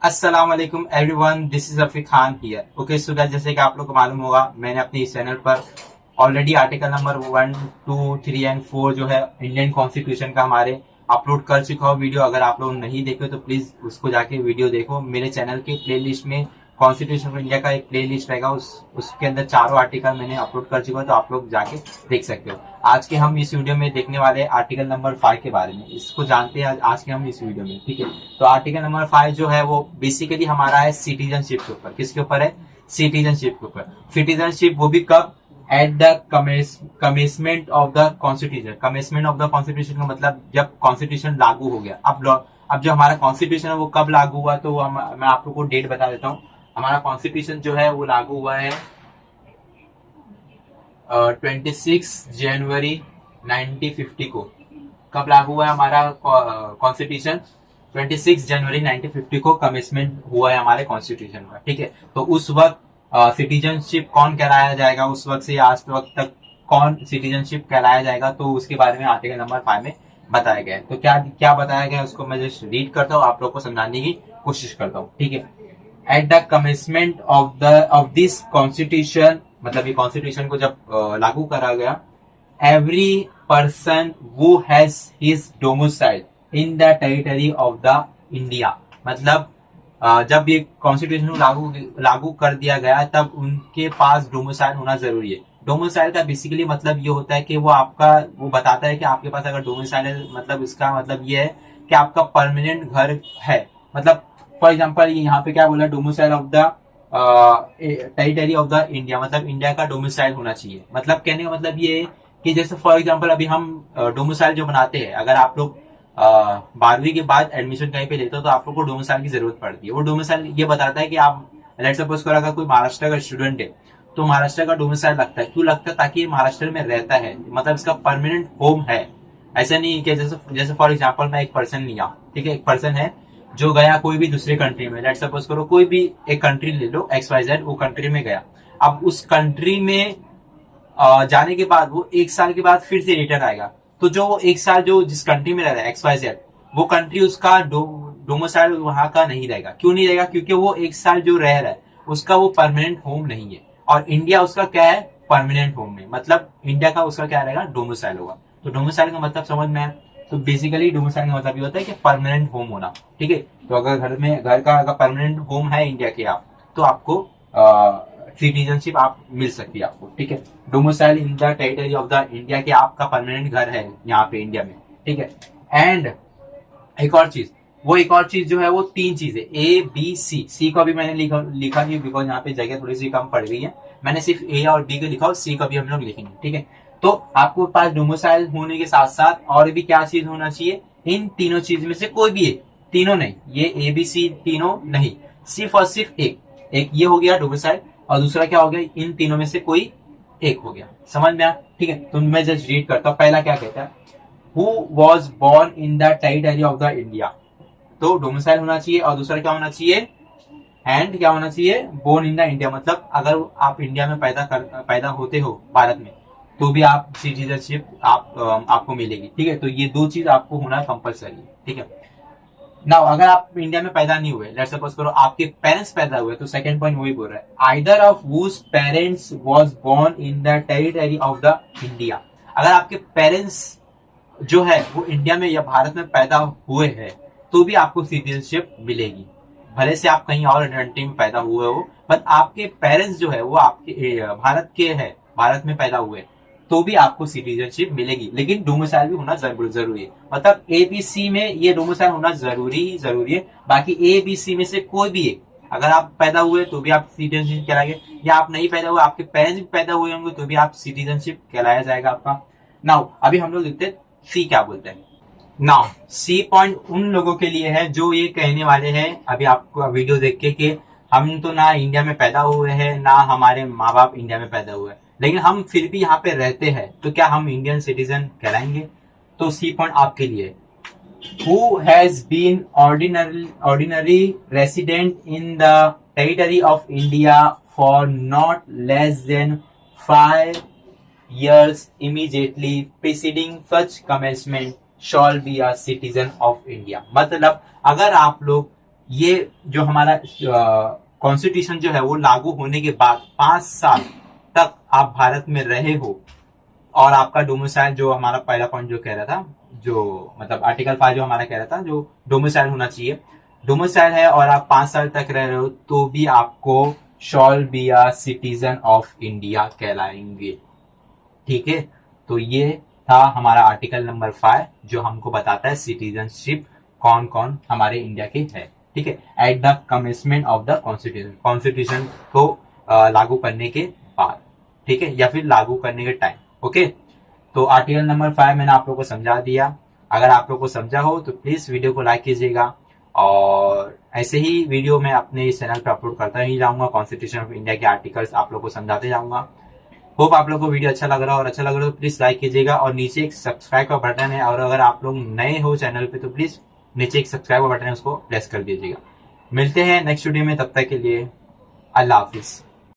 अस्सलाम वालेकुम everyone, this is Rafiq Khan here. Okay so guys, जैसे कि आप लोग को मालूम होगा, मैंने अपने इस चैनल पर ऑलरेडी आर्टिकल नंबर 1, 2, 3 एंड 4 जो है इंडियन कॉन्स्टिट्यूशन का हमारे अपलोड कर चुका हूँ वीडियो। अगर आप लोग नहीं देखे तो प्लीज उसको जाके वीडियो देखो। मेरे चैनल के प्लेलिस्ट में कॉन्स्टिट्यूशन ऑफ इंडिया का एक प्लेलिस्ट रहेगा, उसके अंदर चारों आर्टिकल मैंने अपलोड कर चुका हूँ, तो आप लोग जाके देख सकते हो। आज के हम इस वीडियो में देखने वाले आर्टिकल नंबर 5 के बारे में, इसको जानते हैं आज के हम इस वीडियो में। ठीक है, तो आर्टिकल नंबर 5 जो है वो बेसिकली हमारा है सिटीजनशिप के ऊपर। किसके ऊपर है? सिटीजनशिप के ऊपर। सिटीजनशिप वो भी कब? At the commencement of the constitution. Commencement of the constitution का मतलब जब कॉन्स्टिट्यूशन लागू हो गया। अब जो हमारा कॉन्स्टिट्यूशन है वो कब लागू हुआ, तो मैं आप लोग को डेट बता देता हूँ। हमारा कॉन्स्टिट्यूशन जो है वो लागू हुआ है 26 जनवरी 1950 को। कब लागू हुआ है हमारा कॉन्स्टिट्यूशन? 26 जनवरी 1950 को कमेंसमेंट हुआ है हमारे कॉन्स्टिट्यूशन का। ठीक है, तो उस वक्त सिटीजनशिप कौन कहलाया जाएगा, उस वक्त से आज वक्त तक कौन सिटीजनशिप कहलाया जाएगा, तो उसके बारे में आर्टिकल नंबर 5 में बताया गया है। तो क्या क्या बताया गया है उसको मैं जस्ट रीड करता हूँ, आप लोग को समझाने की कोशिश करता हूँ। ठीक है, at the commencement of this constitution, मतलब ये कॉन्स्टिट्यूशन को जब लागू करा गया, every person who has his domicile in the territory of the India, मतलब जब ये कॉन्स्टिट्यूशन लागू कर दिया गया तब उनके पास डोमिसाइल होना जरूरी है। डोमिसाइल का बेसिकली मतलब ये होता है कि वो बताता है कि आपके पास अगर डोमिसाइल है, मतलब इसका मतलब ये है कि आपका परमानेंट घर है। मतलब फॉर एग्जाम्पल यहाँ पे क्या बोला, domicile of the territory of the India, मतलब इंडिया का डोमिसाइल होना चाहिए। मतलब कहने का मतलब ये है कि जैसे फॉर एग्जाम्पल अभी हम डोमिसाइल जो बनाते हैं, अगर आप लोग 12वीं के बाद एडमिशन कहीं पे लेते हो तो आप लोग को डोमिसाइल की जरूरत पड़ती है। वो डोमिसाइल ये बताता है कि आप लेट सपोज करो अगर कोई महाराष्ट्र का स्टूडेंट है तो महाराष्ट्र का डोमिसाइल लगता है। क्यों लगता है? ताकि ये महाराष्ट्र में रहता है, मतलब इसका परमानेंट होम है। ऐसा नहीं कि जैसे फॉर एग्जाम्पल मैं एक पर्सन लिया, ठीक है, एक पर्सन है जो गया कोई भी दूसरी कंट्री में, लेट सपोज करो कोई भी एक कंट्री ले लो XYZ, वो कंट्री में गया। अब उस कंट्री में जाने के बाद वो 1 साल के बाद फिर से रिटर्न आएगा, तो जो वो 1 साल जो जिस कंट्री में रह रहा है XYZ, वो कंट्री उसका डोमिसाइल वहां का नहीं रहेगा। क्यों नहीं रहेगा? क्योंकि वो 1 साल जो रह रहा है उसका वो परमानेंट होम नहीं है, और इंडिया उसका क्या है? परमानेंट होम है। मतलब इंडिया का उसका क्या रहेगा? डोमिसाइल होगा। तो डोमिसाइल का मतलब समझ में आया? तो बेसिकली डोमिसाइल का मतलब ये होता है कि परमानेंट होम होना। ठीक है, तो अगर घर का अगर परमानेंट होम है इंडिया के आप, तो आपको सिटीजनशिप आप मिल सकती है आपको। ठीक है, domicile in the territory of the India, के आपका परमानेंट घर है यहाँ पे इंडिया में। ठीक है, एंड एक और चीज जो है वो 3 चीज है, A B C को अभी मैंने लिखा नहीं बिकॉज यहाँ पे जगह थोड़ी सी कम पड़ गई है। मैंने सिर्फ A और B को लिखा और C को भी हम लोग लिखेंगे। ठीक है, तो आपको पास डोमिसाइल होने के साथ साथ और भी क्या चीज होना चाहिए? इन तीनों चीज में से कोई भी एक, तीनों नहीं, ये ABC तीनों नहीं, सिर्फ और सिर्फ एक ये हो गया डोमिसाइल, और दूसरा क्या हो गया? इन तीनों में से कोई एक हो गया। समझ में आया? ठीक है, तो मैं जस्ट रीड करता हूँ। पहला क्या कहता है? Who was born in the territory of the India, तो डोमिसाइल होना चाहिए, और दूसरा क्या होना चाहिए? एंड क्या होना चाहिए? बोर्न इन द इंडिया, मतलब अगर आप इंडिया में पैदा होते हो भारत में, तो भी आप सिटीजनशिप आपको मिलेगी। ठीक है, तो ये 2 चीज आपको होना कंपलसरी है। ठीक है, नाउ अगर आप इंडिया में पैदा नहीं हुए, लेट्स सपोज करो आपके पेरेंट्स पैदा हुए, तो सेकंड पॉइंट वही बोल रहा है, either of whose parents was born in the territory of the India. अगर आपके पेरेंट्स जो है वो इंडिया में या भारत में पैदा हुए हैं, तो भी आपको सिटीजनशिप मिलेगी। भले से आप कहीं और कंट्री में पैदा हुए हो, बट आपके पेरेंट्स जो है वो आपके भारत के है, भारत में पैदा हुए, तो भी आपको सिटीजनशिप मिलेगी। लेकिन डोमिसाइल भी होना जरूरी है। मतलब ABC में ये डोमिसाइल होना जरूरी है। बाकी ABC में से कोई भी एक, अगर आप पैदा हुए तो भी आप सिटीजनशिप कहलाएंगे, या आप नहीं पैदा हुए, आपके पेरेंट्स भी पैदा हुए होंगे, तो भी आप सिटीजनशिप कहलाया जाएगा आपका। नाउ अभी हम लोग देखते हैं C क्या बोलते हैं। नाउ C पॉइंट उन लोगों के लिए है जो ये कहने वाले हैं अभी आपको वीडियो देख के कि हम तो ना इंडिया में पैदा हुए हैं, ना हमारे माँ बाप इंडिया में पैदा हुए, लेकिन हम फिर भी यहाँ पे रहते हैं, तो क्या हम इंडियन सिटीजन कहलाएंगे? तो C पॉइंट आपके लिए, who has been ordinary resident in the territory of India for not less than 5 years immediately preceding such commencement shall be a citizen of India। मतलब अगर आप लोग ये जो हमारा कॉन्स्टिट्यूशन जो है वो लागू होने के बाद 5 साल तक आप भारत में रहे हो और आपका डोमिसाइल, जो हमारा पहला पॉइंट जो कह रहा था, जो मतलब आर्टिकल 5 जो हमारा कह रहा था, जो डोमिसाइल होना चाहिए, डोमिसाइल है और आप 5 साल तक रह रहे हो तो भी आपको shall be a citizen of India कहलाएंगे। ठीक है, तो ये था हमारा आर्टिकल नंबर 5 जो हमको बताता है सिटीजनशिप कौन कौन हमारे इंडिया के है। ठीक है, at the commencement of the constitution, constitution को लागू करने के बाद, ठीक है, या फिर लागू करने के टाइम। ओके, तो आर्टिकल नंबर 5 मैंने आप लोग को समझा दिया। अगर आप लोग को समझा हो तो प्लीज वीडियो को लाइक कीजिएगा और ऐसे ही वीडियो मैं अपने इस चैनल पर अपलोड करता ही जाऊंगा, कॉन्स्टिट्यूशन ऑफ इंडिया के आर्टिकल्स आप लोग को समझाते जाऊंगा। होप आप लोग को वीडियो अच्छा लग रहा हो, और अच्छा लग रहा हो तो प्लीज लाइक कीजिएगा और नीचे एक सब्सक्राइब का बटन है, और अगर आप लोग नए हो चैनल पे तो प्लीज नीचे एक सब्सक्राइब का बटन है, उसको प्रेस कर दीजिएगा। मिलते हैं नेक्स्ट वीडियो में, तब तक के लिए अल्लाह हाफिज।